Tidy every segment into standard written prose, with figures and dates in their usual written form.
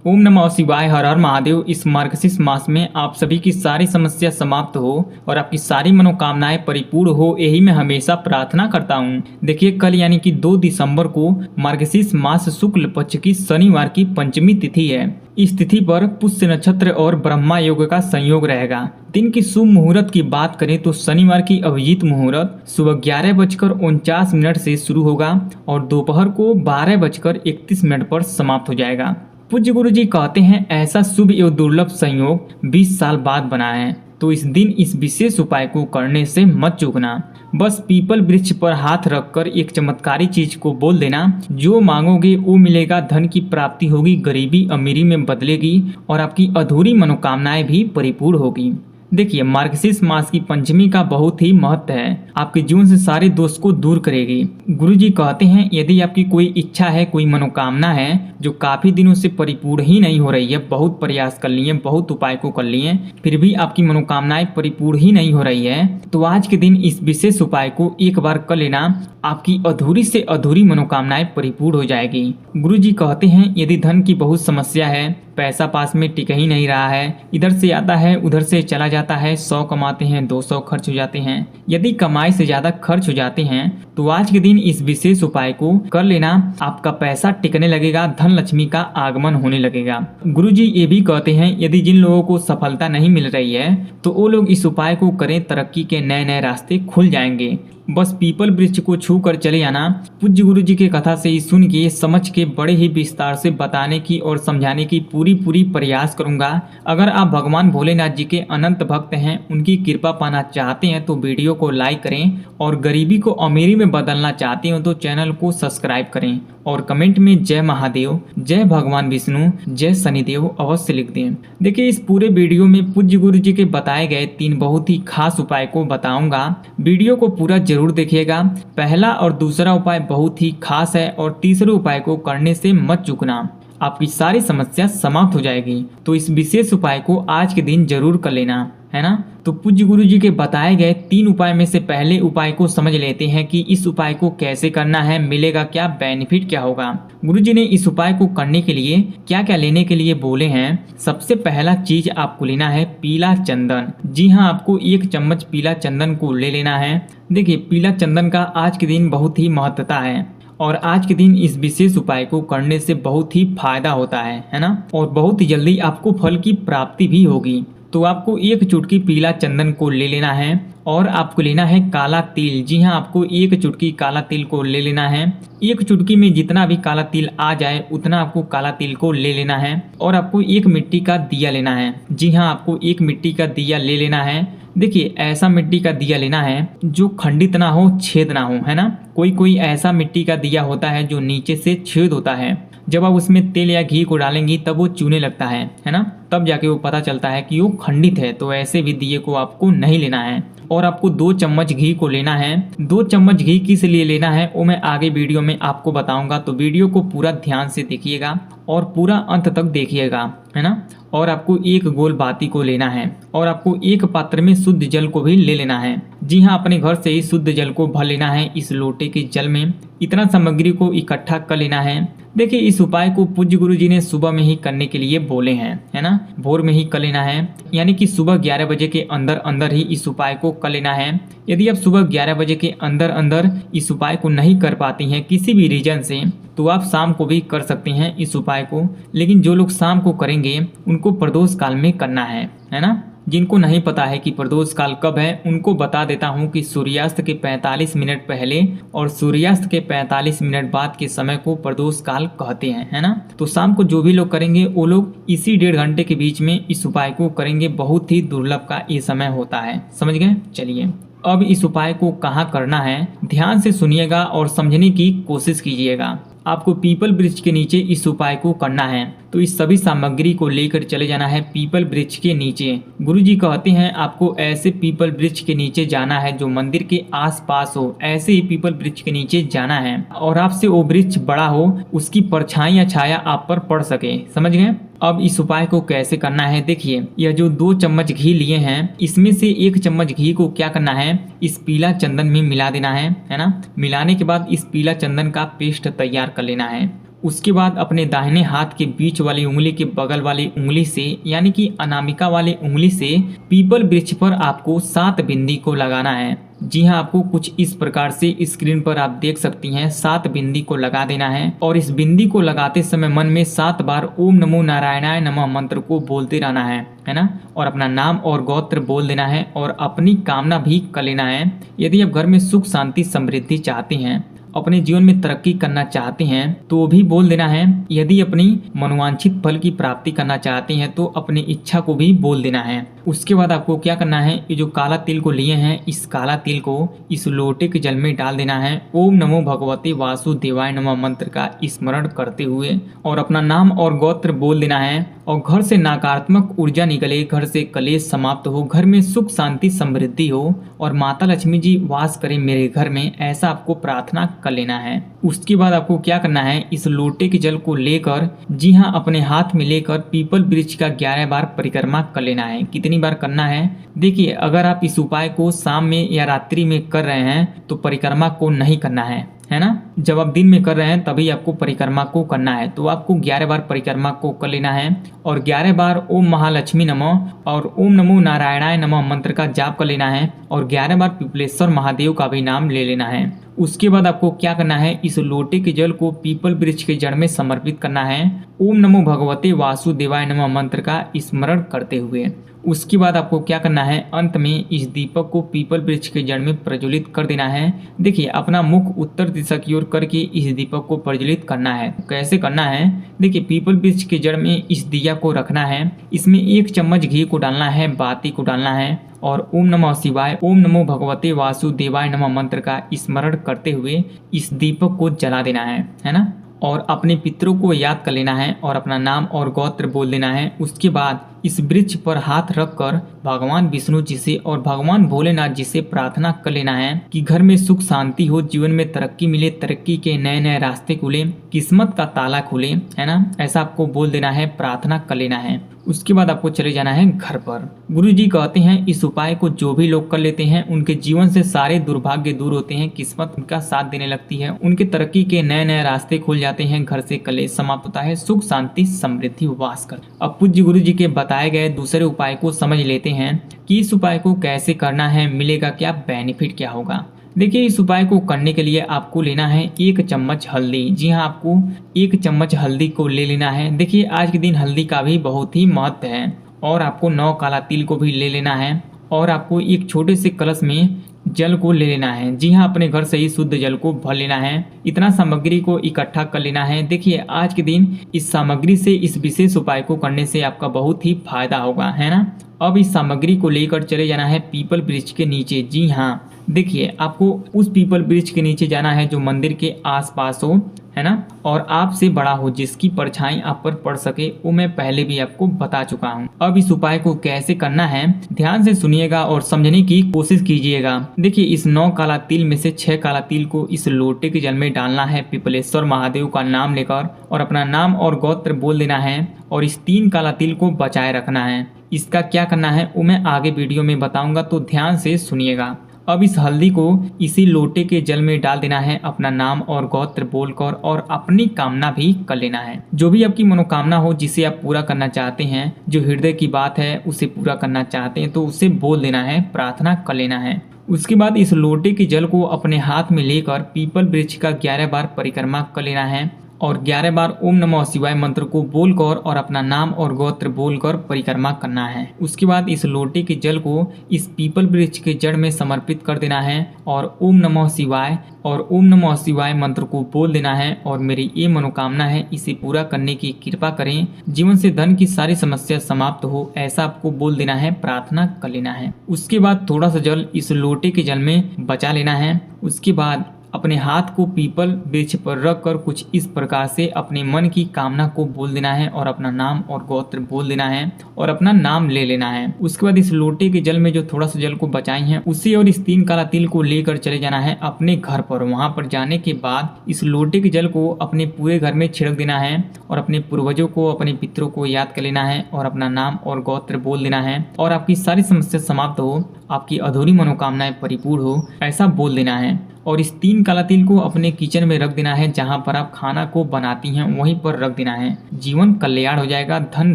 ओम नमः शिवाय, हर हर महादेव। इस मार्गशीर्ष मास में आप सभी की सारी समस्या समाप्त हो और आपकी सारी मनोकामनाएं परिपूर्ण हो, यही मैं हमेशा प्रार्थना करता हूं। देखिए, कल यानी कि 2 दिसंबर को मार्गशीर्ष मास शुक्ल पक्ष की शनिवार की पंचमी तिथि है। इस तिथि पर पुष्य नक्षत्र और ब्रह्मा योग का संयोग रहेगा। दिन की शुभ मुहूर्त की बात करें तो शनिवार की अभिजीत मुहूर्त सुबह 11:49 से शुरू होगा और दोपहर को 12:31 पर समाप्त हो जाएगा। पूज्य गुरु जी कहते हैं, ऐसा शुभ एवं दुर्लभ संयोग 20 साल बाद बना है, तो इस दिन इस विशेष उपाय को करने से मत चूकना। बस पीपल वृक्ष पर हाथ रखकर एक चमत्कारी चीज को बोल देना, जो मांगोगे वो मिलेगा। धन की प्राप्ति होगी, गरीबी अमीरी में बदलेगी और आपकी अधूरी मनोकामनाएं भी परिपूर्ण होगी। देखिए, मार्गशीर्ष मास की पंचमी का बहुत ही महत्व है, आपके जीवन से सारे दोष को दूर करेगी। गुरुजी कहते हैं, यदि आपकी कोई इच्छा है, कोई मनोकामना है जो काफी दिनों से परिपूर्ण ही नहीं हो रही है, बहुत प्रयास कर लिए, बहुत उपाय को कर लिए, फिर भी आपकी मनोकामनाएं परिपूर्ण ही नहीं हो रही है, तो आज के दिन इस विशेष उपाय को एक बार कर लेना, आपकी अधूरी से अधूरी मनोकामनाएं परिपूर्ण हो जाएगी। गुरुजी कहते हैं, यदि धन की बहुत समस्या है, पैसा पास में टिक ही नहीं रहा है, इधर से आता है उधर से चला जाता है, 100 कमाते हैं 200 खर्च हो जाते हैं, यदि कमाई से ज्यादा खर्च हो जाते हैं, तो आज के दिन इस विशेष उपाय को कर लेना, आपका पैसा टिकने लगेगा, धन लक्ष्मी का आगमन होने लगेगा। गुरुजी ये भी कहते हैं, यदि जिन लोगों को सफलता नहीं मिल रही है तो वो लोग इस उपाय को करें, तरक्की के नए नए रास्ते खुल जाएंगे। बस पीपल वृक्ष को छू कर चले आना। पूज्य गुरु जी की कथा से ही सुन के समझ के बड़े ही विस्तार से बताने की और समझाने की पूरी प्रयास करूंगा। अगर आप भगवान भोलेनाथ जी के अनंत भक्त हैं, उनकी कृपा पाना चाहते हैं तो वीडियो को लाइक करें और गरीबी को अमीरी में बदलना चाहते हो तो चैनल को सब्सक्राइब करें और कमेंट में जय महादेव, जय भगवान विष्णु, जय शनिदेव अवश्य लिख दें। देखिए, इस पूरे वीडियो में पूज्य गुरु जी के बताए गए 3 बहुत ही खास उपाय को बताऊंगा। वीडियो को पूरा जरूर देखिएगा। पहला और दूसरा उपाय बहुत ही खास है और तीसरे उपाय को करने से मत चूकना, आपकी सारी समस्या समाप्त हो जाएगी। तो इस विशेष उपाय को आज के दिन जरूर कर लेना, है ना। तो पूज्य गुरु जी के बताए गए 3 उपाय में से पहले उपाय को समझ लेते हैं कि इस उपाय को कैसे करना है, मिलेगा क्या, बेनिफिट क्या होगा। गुरु जी ने इस उपाय को करने के लिए क्या क्या लेने के लिए बोले हैं। सबसे पहला चीज आपको लेना है पीला चंदन। जी हाँ, आपको 1 चम्मच पीला चंदन को ले लेना है। देखिए, पीला चंदन का आज के दिन बहुत ही महत्वता है और आज के दिन इस विशेष उपाय को करने से बहुत ही फायदा होता है ना, और बहुत ही जल्दी आपको फल की प्राप्ति भी होगी। तो आपको 1 चुटकी पीला चंदन को ले लेना है और आपको लेना है काला तिल। जी हाँ, आपको 1 चुटकी काला तिल को ले लेना है। 1 चुटकी में जितना भी काला तिल आ जाए उतना आपको काला तिल को ले लेना है और आपको 1 मिट्टी का दिया लेना है। जी हाँ, आपको 1 मिट्टी का दिया ले लेना है। देखिए, ऐसा मिट्टी का दिया लेना है जो खंडित ना हो, छेद ना हो, है ना। कोई ऐसा मिट्टी का दिया होता है जो नीचे से छेद होता है, जब आप उसमें तेल या घी को डालेंगी तब वो चूने लगता है ना, तब जाके वो पता चलता है कि वो खंडित है। तो ऐसे भी दिए को आपको नहीं लेना है। और आपको 2 चम्मच घी को लेना है। 2 चम्मच घी किस लिए लेना है वो मैं आगे वीडियो में आपको बताऊंगा, तो वीडियो को पूरा ध्यान से देखिएगा और पूरा अंत तक देखिएगा, है ना। और आपको 1 गोल बाती को लेना है और आपको 1 पात्र में शुद्ध जल को भी ले लेना है। जी हाँ, अपने घर से ही शुद्ध जल को भर लेना है इस लोटे के जल में। इतना सामग्री को इकट्ठा कर लेना है। देखिए, इस उपाय को पूज्य गुरु जी ने सुबह में ही करने के लिए बोले हैं, है ना, भोर में ही कर लेना है, यानी कि सुबह 11 बजे के अंदर ही इस उपाय को कर लेना है। यदि आप सुबह 11 बजे के अंदर इस उपाय को नहीं कर पाती हैं किसी भी रीजन से, तो आप शाम को भी कर सकते हैं इस उपाय को। लेकिन जो लोग शाम को करेंगे उनको प्रदोष काल में करना है ना। जिनको नहीं पता है कि प्रदोष काल कब है, उनको बता देता हूं कि सूर्यास्त के 45 मिनट पहले और सूर्यास्त के 45 मिनट बाद के समय को प्रदोष काल कहते हैं, है ना। तो शाम को जो भी लोग करेंगे वो लोग इसी 1.5 घंटे के बीच में इस उपाय को करेंगे। बहुत ही दुर्लभ का ये समय होता है, समझ गए। चलिए, अब इस उपाय को कहाँ करना है ध्यान से सुनिएगा और समझने की कोशिश कीजिएगा। आपको पीपल वृक्ष के नीचे इस उपाय को करना है। तो इस सभी सामग्री को लेकर चले जाना है पीपल वृक्ष के नीचे। गुरुजी कहते हैं, आपको ऐसे पीपल वृक्ष के नीचे जाना है जो मंदिर के आसपास हो, ऐसे ही पीपल वृक्ष के नीचे जाना है और आपसे वो वृक्ष बड़ा हो, उसकी परछाई या छाया आप पर पड़ सके, समझ गए। अब इस उपाय को कैसे करना है, देखिए, यह जो 2 चम्मच घी लिए हैं, इसमें से 1 चम्मच घी को क्या करना है, इस पीला चंदन में मिला देना है ना। मिलाने के बाद इस पीला चंदन का पेस्ट तैयार कर लेना है उसके बाद अपने दाहिने हाथ के बीच वाली उंगली के बगल वाली उंगली से यानी कि अनामिका वाली उंगली से पीपल वृक्ष पर आपको 7 बिंदी को लगाना है। जी हाँ, आपको कुछ इस प्रकार से स्क्रीन पर आप देख सकती हैं 7 बिंदी को लगा देना है और इस बिंदी को लगाते समय मन में 7 बार ओम नमो नारायणाय नमः मंत्र को बोलते रहना है ना। और अपना नाम और गोत्र बोल देना है और अपनी कामना भी कर लेना है। यदि आप घर में सुख शांति समृद्धि चाहते हैं, अपने जीवन में तरक्की करना चाहते हैं तो भी बोल देना है। यदि अपनी मनोवांछित फल की प्राप्ति करना चाहते हैं तो अपनी इच्छा को भी बोल देना है। उसके बाद आपको क्या करना है, ये जो काला तिल को लिए हैं इस काला तिल को इस लोटे के जल में डाल देना है। ओम नमो भगवते वासुदेवाय नमः मंत्र का स्मरण करते हुए और अपना नाम और गोत्र बोल देना है और घर से नकारात्मक ऊर्जा निकले, घर से कलेश समाप्त हो, घर में सुख शांति समृद्धि हो और माता लक्ष्मी जी वास करें मेरे घर में, ऐसा आपको प्रार्थना कर लेना है। उसके बाद आपको क्या करना है, इस लोटे के जल को लेकर जी हाँ अपने हाथ में लेकर पीपल वृक्ष का 11 बार परिक्रमा कर लेना है। कितनी बार करना है, देखिए अगर आप इस उपाय को शाम में या रात्रि में कर रहे हैं तो परिक्रमा को नहीं करना है ना। जब आप दिन में कर रहे हैं तभी आपको परिक्रमा को करना है। तो आपको 11 बार परिक्रमा को कर लेना है और 11 बार ओम महालक्ष्मी नमः और ओम नमो नारायणाय नमः मंत्र का जाप कर लेना है और 11 बार पिपलेश्वर महादेव का भी नाम ले लेना है। उसके बाद आपको क्या करना है, इस लोटे के जल को पीपल वृक्ष के जड़ में समर्पित करना है ओम नमो भगवते वासुदेवाय नमः मंत्र का स्मरण करते हुए। उसके बाद आपको क्या करना है, अंत में इस दीपक को पीपल वृक्ष के जड़ में प्रज्वलित कर देना है। देखिए अपना मुख उत्तर दिशा की ओर करके इस दीपक को प्रज्वलित करना है। कैसे करना है, देखिए पीपल वृक्ष के जड़ में इस दिया को रखना है, इसमें 1 चम्मच घी को डालना है, बाती को डालना है और ओम नमः शिवाय ओम नमो भगवते वासुदेवाय नमः मंत्र का स्मरण करते हुए इस दीपक को जला देना है ना। और अपने पितरों को याद कर लेना है और अपना नाम और गोत्र बोल देना है। उसके बाद इस वृक्ष पर हाथ रखकर भगवान विष्णु जी से और भगवान भोलेनाथ जी से प्रार्थना कर लेना है कि घर में सुख शांति हो, जीवन में तरक्की मिले, तरक्की के नए नए रास्ते खुले, किस्मत का ताला खुले, है ना। ऐसा आपको बोल देना है, प्रार्थना कर लेना है। उसके बाद आपको चले जाना है घर पर। गुरु जी कहते हैं इस उपाय को जो भी लोग कर लेते हैं उनके जीवन से सारे दुर्भाग्य दूर होते हैं, किस्मत उनका साथ देने लगती है, उनके तरक्की के नए नए रास्ते खुल जाते हैं, घर से कलेश समाप्त होता है, सुख शांति समृद्धि वास कर। अब पूज्य गुरु जी के बताए गए दूसरे उपाय को समझ लेते हैं कि इस उपाय को कैसे करना है, मिलेगा क्या, बेनिफिट क्या होगा। देखिए इस उपाय को करने के लिए आपको लेना है 1 चम्मच हल्दी। जी हाँ, आपको 1 चम्मच हल्दी को ले लेना है। देखिए आज के दिन हल्दी का भी बहुत ही महत्व है। और आपको 9 काला तिल को भी ले लेना है और आपको एक छोटे से कलश में जल को ले लेना है। जी हाँ, अपने घर से ही शुद्ध जल को भर लेना है। इतना सामग्री को इकट्ठा कर लेना है। देखिए आज के दिन इस सामग्री से इस विशेष उपाय को करने से आपका बहुत ही फायदा होगा, है ना। अब इस सामग्री को लेकर चले जाना है पीपल वृक्ष के नीचे। जी हाँ, देखिए आपको उस पीपल वृक्ष के नीचे जाना है जो मंदिर के आसपास हो, है ना, और आपसे बड़ा हो, जिसकी परछाई आप पर पड़ सके, वो मैं पहले भी आपको बता चुका हूँ। अब इस उपाय को कैसे करना है ध्यान से सुनिएगा और समझने की कोशिश कीजिएगा। देखिए इस 9 काला तिल में से 6 काला तिल को इस लोटे के जल में डालना है पिपलेश्वर महादेव का नाम लेकर और अपना नाम और गोत्र बोल देना है और इस 3 काला तिल को बचाए रखना है। इसका क्या करना है वो मैं आगे वीडियो में बताऊंगा, तो ध्यान से सुनिएगा। अब इस हल्दी को इसी लोटे के जल में डाल देना है, अपना नाम और गोत्र बोलकर और अपनी कामना भी कर लेना है। जो भी आपकी मनोकामना हो, जिसे आप पूरा करना चाहते हैं, जो हृदय की बात है उसे पूरा करना चाहते हैं, तो उसे बोल देना है, प्रार्थना कर लेना है। उसके बाद इस लोटे के जल को अपने हाथ में लेकर पीपल वृक्ष का 11 बार परिक्रमा कर लेना है और 11 बार ओम नमः शिवाय मंत्र को बोलकर और अपना नाम और गोत्र बोलकर परिक्रमा करना है। उसके बाद इस लोटे के जल को इस पीपल वृक्ष के जड़ में समर्पित कर देना है और ओम नमः शिवाय और ओम नमः शिवाय मंत्र को बोल देना है और मेरी ये मनोकामना है, इसे पूरा करने की कृपा करें, जीवन से धन की सारी समस्या समाप्त हो, ऐसा आपको बोल देना है, प्रार्थना कर लेना है। उसके बाद थोड़ा सा जल इस लोटे के जल में बचा लेना है। उसके बाद अपने हाथ को पीपल वृक्ष पर रखकर कुछ इस प्रकार से अपने मन की कामना को बोल देना है और अपना नाम और गोत्र बोल देना है और अपना नाम ले लेना है। उसके बाद इस लोटे के जल में जो थोड़ा सा जल को बचाई है उसे और इस 3 काला तिल को लेकर चले जाना है अपने घर पर। वहां पर जाने के बाद इस लोटे के जल को अपने पूरे घर में छिड़क देना है और अपने पूर्वजों को, अपने पितरों को याद कर लेना है और अपना नाम और गोत्र बोल देना है और आपकी सारी समस्या समाप्त हो, आपकी अधूरी मनोकामनाएं परिपूर्ण हो, ऐसा बोल देना है। और इस 3 काला तिल को अपने किचन में रख देना है, जहाँ पर आप खाना को बनाती हैं वहीं पर रख देना है। जीवन कल्याण हो जाएगा, धन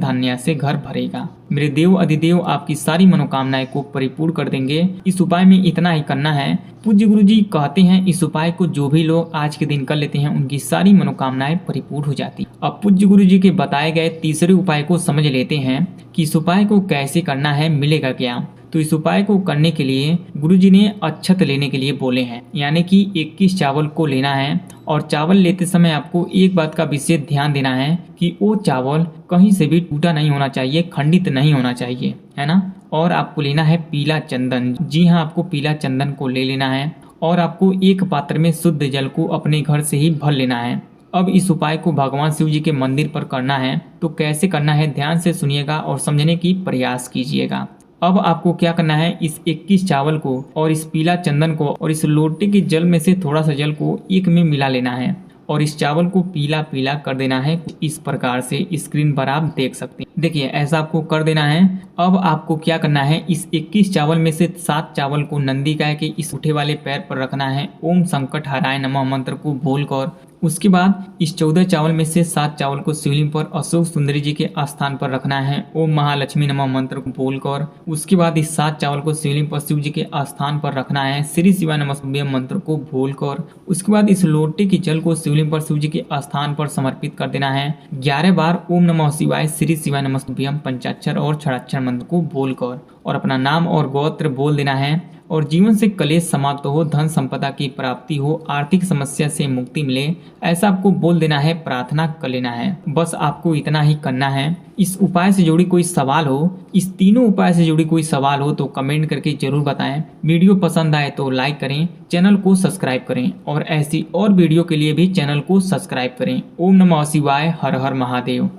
धान्य से घर भरेगा। मेरे देव अधिदेव आपकी सारी मनोकामनाएं को परिपूर्ण कर देंगे। इस उपाय में इतना ही करना है। पूज्य गुरु जी कहते हैं इस उपाय को जो भी लोग आज के दिन कर लेते हैं उनकी सारी मनोकामनाएं परिपूर्ण हो जाती। अब पूज्य गुरु जी के बताए गए तीसरे उपाय को समझ लेते हैं कि इस उपाय को कैसे करना है, मिलेगा क्या। तो इस उपाय को करने के लिए गुरु जी ने अक्षत लेने के लिए बोले हैं, यानी कि 21 चावल को लेना है। और चावल लेते समय आपको एक बात का विशेष ध्यान देना है कि वो चावल कहीं से भी टूटा नहीं होना चाहिए, खंडित नहीं होना चाहिए, है ना। और आपको लेना है पीला चंदन। जी हाँ, आपको पीला चंदन को ले लेना है और आपको एक पात्र में शुद्ध जल को अपने घर से ही भर लेना है। अब इस उपाय को भगवान शिव जी के मंदिर पर करना है। तो कैसे करना है, ध्यान से सुनिएगा और समझने की प्रयास कीजिएगा। अब आपको क्या करना है, इस 21 चावल को और इस पीला चंदन को और इस लोटे के जल में से थोड़ा सा जल को एक में मिला लेना है और इस चावल को पीला पीला कर देना है। इस प्रकार से स्क्रीन पर आप देख सकते हैं। देखिए ऐसा आपको कर देना है। अब आपको क्या करना है, इस 21 चावल में से 7 चावल को नंदी गाय के इस उठे वाले पैर पर रखना है। ओम संकट हराय नमः मंत्र को बोलकर उसके बाद इस 14 चावल में से 7 चावल को शिवलिंग पर अशोक सुंदरी जी के स्थान पर रखना है। ओम महालक्ष्मी नमः मंत्र को बोलकर उसके बाद इस 7 चावल को शिवलिंग पर शिव जी के स्थान पर रखना है। श्री शिवाय नमस्तुभ्यम मंत्र को बोलकर उसके बाद इस लोटे के जल को शिवलिंग पर शिव जी के स्थान पर समर्पित कर देना है। 11 बार ओम नमः शिवाय श्री शिवाय नमस्तुभ्यम पंचाक्षर और छड़ाक्षर मंत्र को बोलकर और अपना नाम और गोत्र बोल देना है। और जीवन से कलेश समाप्त हो, धन संपदा की प्राप्ति हो, आर्थिक समस्या से मुक्ति मिले, ऐसा आपको बोल देना है, प्रार्थना कर लेना है। बस आपको इतना ही करना है। इस उपाय से जुड़ी कोई सवाल हो, इस तीनों उपाय से जुड़ी कोई सवाल हो तो कमेंट करके जरूर बताएं। वीडियो पसंद आए तो लाइक करें, चैनल को सब्सक्राइब करें और ऐसी और वीडियो के लिए भी चैनल को सब्सक्राइब करें। ओम नमः शिवाय, हर हर महादेव।